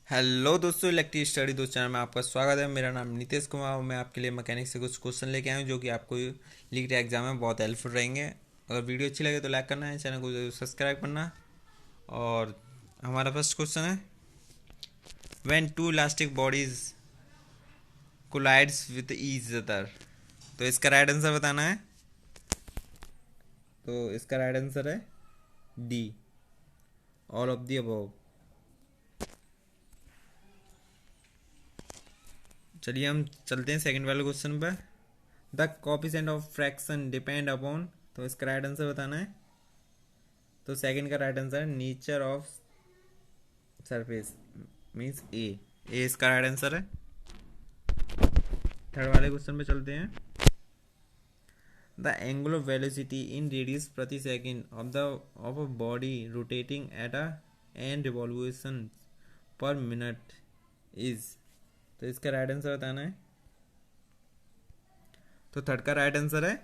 Hello दोस्तों, electric study दोस्त channel में आपका स्वागत है। मेरा नाम नितेश कुमार और मैं आपके लिए मैकेनिक्स से कुछ क्वेश्चन लेके आया हूँ जो कि आपको लीग एग्जाम में बहुत हेल्पफुल रहेंगे। अगर वीडियो अच्छी लगे तो लाइक करना है, चैनल को जरूर सब्सक्राइब करना। और हमारा फर्स्ट क्वेश्चन है, when two elastic bodies collides with each other. तो इसका राइट आंसर बताना है। तो इसका राइट आंसर है D, all of the above. चलिए हम चलते हैं सेकंड वाले क्वेश्चन पर। The coefficient of fraction depend upon. तो इसका राइट आंसर बताना है। तो सेकंड का राइट आंसर है nature of surface, means A. A इसका राइट आंसर है। थर्ड वाले क्वेश्चन पे चलते हैं। The angular velocity in radius प्रति second of a body rotating at a N revolution per minute is. तो इसका राइट आंसर बताना है। तो थर्ड का राइट आंसर है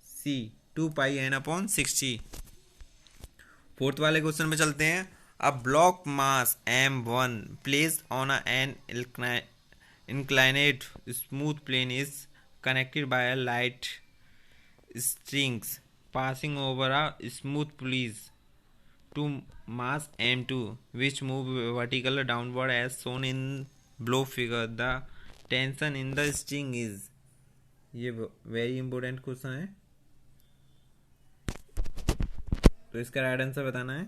सी, 2πn/60। फोर्थ वाले क्वेश्चन में चलते हैं। A block mass m1 placed on an inclined smooth plane is connected by a light strings passing over a smooth pulleys to mass m2 which move vertically downward as shown in below figure. The tension in the string is। ये very important question है। तो इसका right answer बताना है।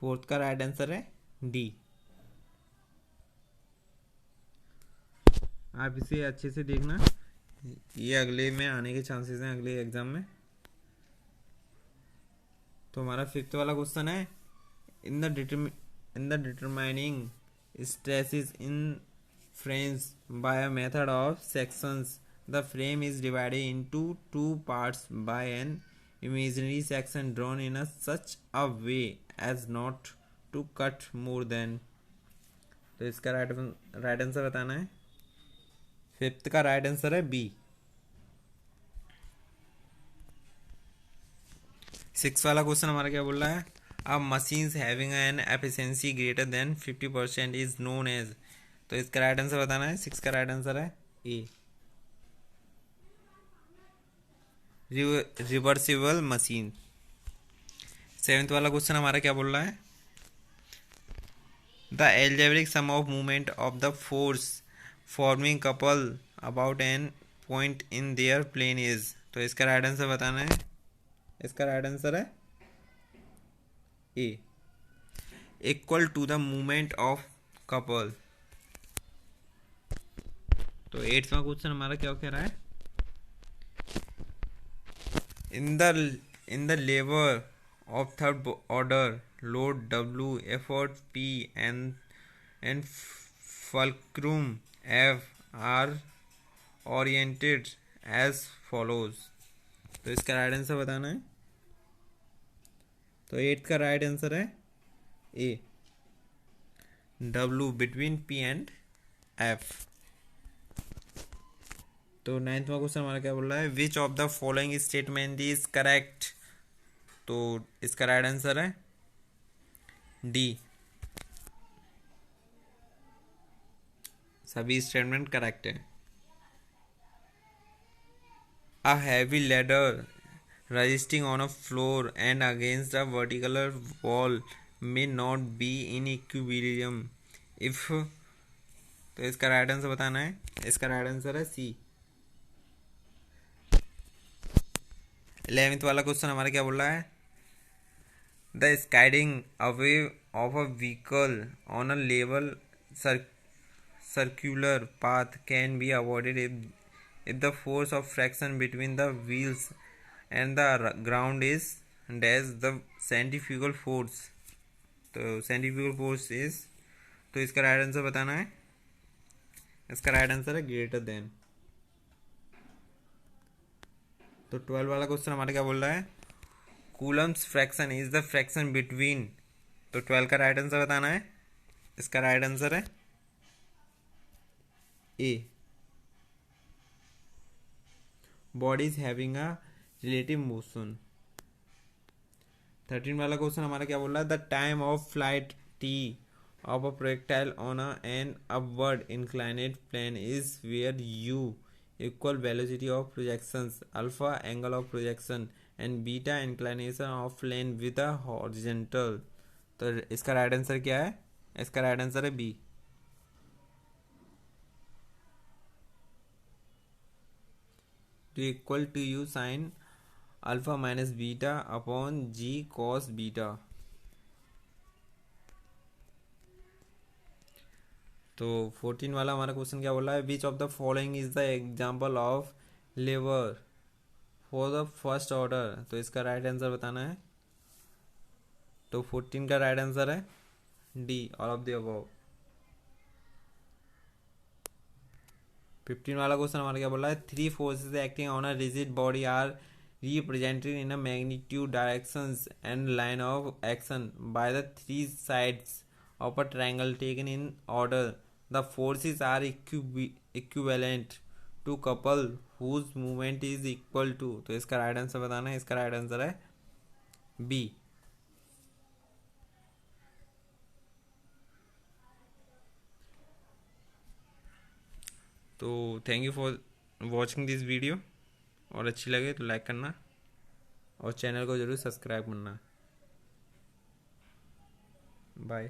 Fourth का right answer है D. आप इसे अच्छे से देखना, ये अगले में आने के चांसेस हैं, अगले एग्जाम में। तो हमारा फिफ्थ वाला क्वेश्चन है, in the determining stresses in frames by a method of sections, the frame is divided into two parts by an imaginary section drawn in such a way as not to cut more than। तो इसका right answer बताना है। Fifth का right answer है B. Six वाला question हमारा क्या बोल रहा है, अब machines having an efficiency greater than 50% is known as. तो इसका राइट आंसर बताना है। सिक्स का राइट आंसर है ए, रिवर्सिबल मशीन। सेवेंथ वाला क्वेश्चन हमारा क्या बोल रहा है, the algebraic sum of movement of the force forming couple about an point in their plane is. तो इसका राइट आंसर बताना है। इसका राइट आंसर है A, equal to the movement of couple. तो एट्थवा क्वेश्चन हमारा क्या कह रहा है, in the lever of third order load W, effort P and fulcrum F are oriented as follows। तो इसका राइट आंसर बताना है। तो एट का राइट आंसर है ए, W between P and F। तो नाइन्थवा क्वेश्चन हमारा क्या बोल रहा है, which of the following statement is correct. तो इसका राइट आंसर है डी, सभी स्टेटमेंट करेक्ट है। A heavy ladder resting on a floor and against a vertical wall may not be in equilibrium if। तो इसका राइट आंसर बताना है। इसका राइट आंसर है सी। 11th वाला क्वेश्चन हमारा क्या बोल रहा है, the skidding away of a vehicle on a level circular path can be avoided if the force of friction between the wheels and the ground is dash the centrifugal force। तो centrifugal force is। तो इसका right answer बताना है। इसका right answer है greater than. तो 12 वाला question हमारा क्या बोल रहा है, Coulomb's fraction is the fraction between. तो 12 का राइट आंसर बताना है। इसका राइट आंसर है A, bodies having a relative motion. 13 वाला क्वेश्चन हमारा क्या बोल रहा है, the time of flight T of a projectile on an upward inclined plane is where u equal velocity of projections, alpha angle of projection and beta inclination of plane with a horizontal. तो इसका right answer क्या है? इसका right answer है B. to equal to u sin alpha minus beta upon g cos beta. तो 14 वाला हमारा question क्या बोला है? Which of the following is the example of lever for the first order. तो इसका राइट आंसर बताना है. तो 14 का राइट आंसर है D, all of the above. 15 वाला क्वेश्चन हमारा क्या बोला है? Three forces acting on a rigid body are represented in a magnitude, directions and line of action by the three sides of a triangle taken in order. The forces are equivalent to couple whose movement is equal to. तो इसका right answer बताना है. इसका right answer है B. तो thank you for watching this video. और अच्छी लगे तो लाइक करना और चैनल को ज़रूर सब्सक्राइब करना. बाय.